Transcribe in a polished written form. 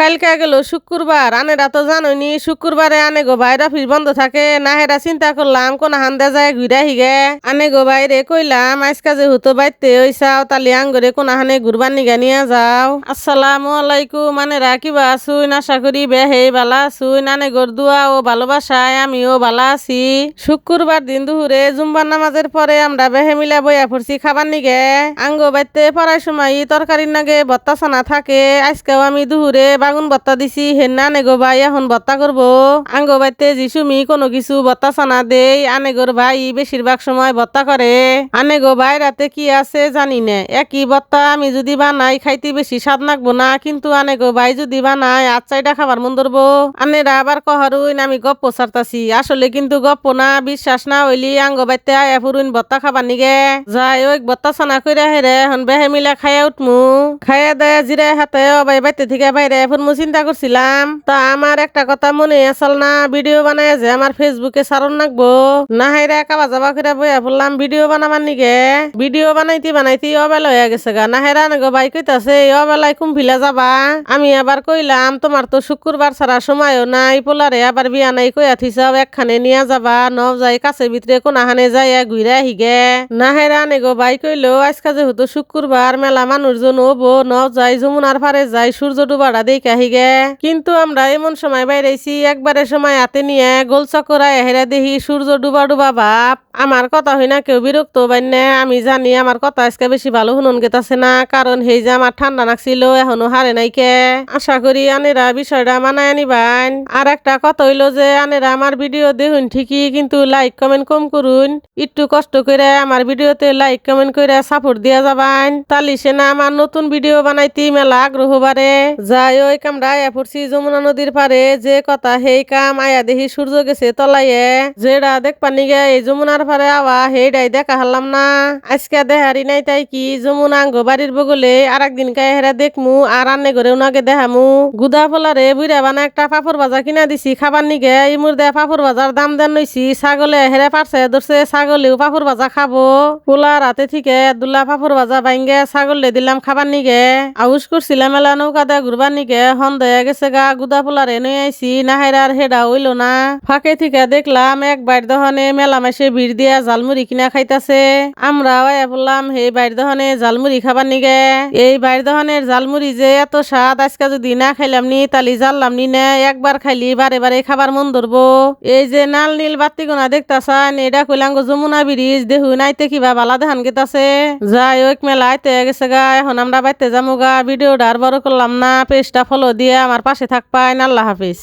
কালকে গেল শুক্রবার, আনেরা তো জানোনি শুক্রবারে আনে গো ভাইয়ের অফিস বন্ধ থাকে না। হেরা চিন্তা করলাম কোন হান্দে যায় ঘুরা হিগে। আনে গো ভাইরে কইলাম আজকা যেহেতু বাইতে ওইসাও তালি আঙ্গরে কোন হানে ঘুরবার নিগা নিয়ে যাও। আসসালামু আলাইকুম, আনেরা কিবা আছুন? আশা করি বেহে বালা আছুন। আনে গোর দোয়া ও ভালোবাসায় আমিও বালা আছি। শুক্রবার দিন দুপুরে জুম্বার নামাজের পরে আমরা বেহে মিলা বইয়া পড়ছি খাবার নিগে। আঙ্গ বাইতে পড়ার সময় তরকারির নাগে ভত্তা ছানা থাকে। আজকেও আমি দুপুরে বাগুন ভত্তা দিছি, হেন্না আনেগো ভাই এখন ভত্তা করবো। আঙ্গো বাইতে যিসুমি কোনো কিছু ভত্তা ছানা দেই, আনেগোর ভাই বেশিরভাগ সময় ভত্তা করে। আনেগো ভাই রাতে কি আছে জানি না, একই ভত্তা আমি যদি বানাই খাইতে বেশি স্বাদ লাগবো না, কিন্তু আনেগো ভাই যদি বানায় আচ্ছাইটা খাবার মন ধরবো। আনেরা আবার কহরুইন আমি গপ্প ছাড়তাছি, আসলে কিন্তু গপ্প না। বিশ্বাস না হইলি আঙ্গো বাইতে আয়া ফুরুইন ভত্তা খাবার নিগে যাই ওই ভত্তা ছানা কইরা হেরে এখন বেহে মিলা খাইয়া উঠমু। খাইয়া দেয় জিরে হাতে অবাই বাইতে থেকে বাইরে ফোরমু চিন্তা করছিলাম। তা আমার একটা কথা মনে আসল না, ভিডিও বানায় যে আমার ফেসবুকে সারণ নাকবো না। হাইরা কাবা যাবা করে বইয়া বললাম ভিডিও বানাবার নিগে। ভিডিও বানাইতে অবেলা হয়ে গেছে গা। না হেরা নাগো ভাই কইতাছে অবেলায় কুম্ভিলা যাবা। আমি আবার কইলাম তোমার তো শুক্রবার ছাড়া সময়ও নাই, পোলারে আবার বিয়া নাই কইয়া থিসাও একখানে নিয়ে যাবা, ন যাই কাছে ভিতরে কোনাহানে যাইয়া ঘুরে হিগে। না হেরা নাগো ভাই কইলো আজকা যেহেতু শুক্রবার মেলা মানুষজন হবো, ন যাই যমুনার পারে যাই সূর্য ডুবাড়া দেখে হিগে। কিন্তু আমরা এমন সময় বাইরেছি একবারে সময় হাতে নিয়ে গোল চক্করায় হেরা দেখি সূর্য ডুবা ডুবা ভাব। আমার কথা হই না কেউ বিরক্ত বাইনে, আমি জানি আমার কথা আজকে বেশি ভালো শুনুন গেতাছে না, কারণ সেই যে আমার ঠান্ডা লাগছিল এখনো হারে নাইকে। আশা করি আনেরা বিষয়টা মানায় নিবান। আর একটা কথা হইলো যে আনেরা আমার ভিডিও দেখুন ঠিকই, কিন্তু লাইক কমেন্ট কম করুন। একটু কষ্ট করে আমার ভিডিওতে লাইক কমেন্ট করে সাপোর্ট দিয়া যাবান, তালি সে না আমার নতুন ভিডিও বানাইতে মেলা আগ্রহ বাড়ে। যাই ওই কামরা আয়া পড়ছি যমুনা নদীর পারে, যে কথা সেই কাম। আয়া দেখি সূর্য গেছে তলাইয়ে, যেটা দেখবার নিগে এই যমুনার পারে আওয়া সেইটাই দেখা হারলাম না। আজকে দেহারি নাই তাই কি যমুনা আঙ্গ বাড়ির বগলে আর একদিন কায় হেরা দেখমু আর আন্নে করে উনাকে দেখামু। গুদা ফলারে বুড়া বানা একটা পাপড় ভাজা কিনা দিছি খাবার নিগে। এই মুর্দে পাপড় ভাজার দাম দেন নইছি, ছাগলে হেরে পারছে ধরছে, ছাগলেও পাপড় ভাজা খাবো। পোলা রাতে থেকে দুলা পাপড় ভাজা বাইঙ্গে ছাগলে দিলাম খাবার নিগে। আউস করছিলাম মেলা নৌকা দেয়া ঘুরবার নিগে, হয়ে গেছে গা। গুদা পোলারে নই আইসি না হেরার হেডা হইলো না। ফাঁকে থেকে দেখলাম এক বাইর দহনে মেলা মাসে ভিড় দিয়া জালমুড়ি কিনা খাইতাছে। আমরাও আয়া বললাম হে বাইর দহনে জালমুড়ি খাবার নিগে। এই বাইর দহনের জালমুড়ি যে এত স্বাদ, আজকে যদি না খাইলাম নি তালি জানলাম নি না। একবার খাইলি বারে বারে খাবার মন ধরবো। এই যে নাল নীল বাতি গোনা দেখতাছান, এটা কইলাঙ্গ যমুনা ব্রিজ, দেখুন আইতে কিবা বালা দেখান গেতাছে। যাই ওই মেলা আইতে গেছে গা, এখন আমরা বাইতে যামু গা। ভিডিওটা আর বড় করলাম না, পেজটা ফলো দিয়ে আমার পাশে থাকবেন। আল্লাহ হাফিজ।